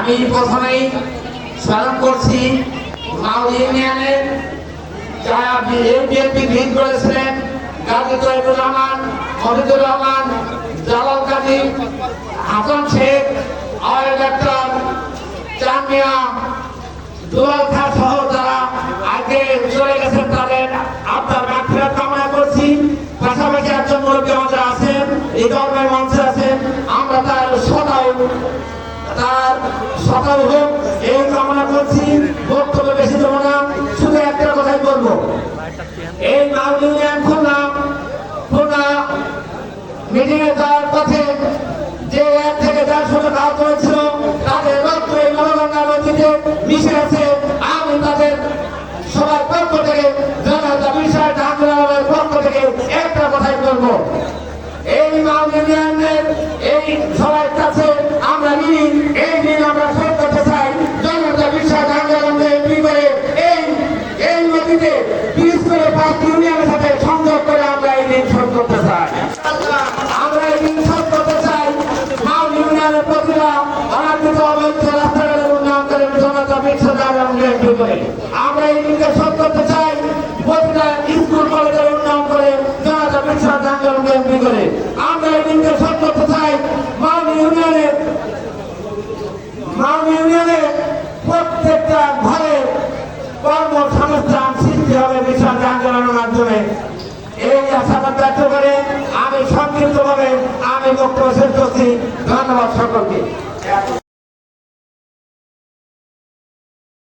আমি প্রথমেই স্মরণ করছি মাউলি ইউনিয়নের যারা বিএনপি লিড করেছিলেন গাজী তৈয়বুর রহমান, মজিদুর রহমান, জালাল গাজী, হাসান শেখ, আওয়াল ডাক্তার, চাঁদ মিয়া, দুলাল খাঁ সহ যারা আগে চলে গেছেন তাদের আপনার মাগফিরাত কামনা করছি। পাশাপাশি একজন মুরব্বী আমাদের আছেন, এই ধর্মের মঞ্চে আছেন, আমরা তার সকাল হোক এই কামনা করছি। বক্তব্য বেশি দেবো না, শুধু একটা কথাই বলবো, এই মাউলি ইউনিয়ন খুলনা মিটিং এ যাওয়ার পথে যে 1 থেকে 150 জন আহত হয়েছিল তাদের রক্ত এই নবগঙ্গা নদীতে মিশে আছে। আমি তাদের সবার পক্ষ থেকে জনতা বিষয় আন্দোলনের পক্ষ থেকে একটা কথাই বলবো, এই মাউলি ইউনিয়নের এই সবার কাছে আমরা এই দিন আমরা শোধ করতে চাই। জনতা বিষয় আন্দোলনকে এমপি করে এই নদীতে ব্রিজ করে 5 ইউনিয়নের সাথে সংযোগ করে আমরা এই দিন শোধ করতে চাই। আমরা এই দিন শোধ করতে চাই। মাউলি ইউনিয়নের প্রতিটা অনার্জিত অবৈধ রাস্তাঘাটের উন্নয়ন করে জনতা বিষয় আন্দোলনকে এমপি করে আমরা এই দিনকে শোধ করতে চাই। প্রতিটা স্কুল কলেজের উন্নয়ন করে জনতা বিষয় আন্দোলনকে এমপি করে আমরা এই দিনকে শোধ করতে চাই। মাউলি ইউনিয়নে প্রত্যেকটা ঘরে কর্মসংস্থান সৃষ্টি হবে বিষয় আন্দোলনের মাধ্যমে। এই আশাবাদ ব্যক্ত করে আমি সংক্ষিপ্তভাবে বক্তব্য শেষ করছি। ধন্যবাদ সকলকে।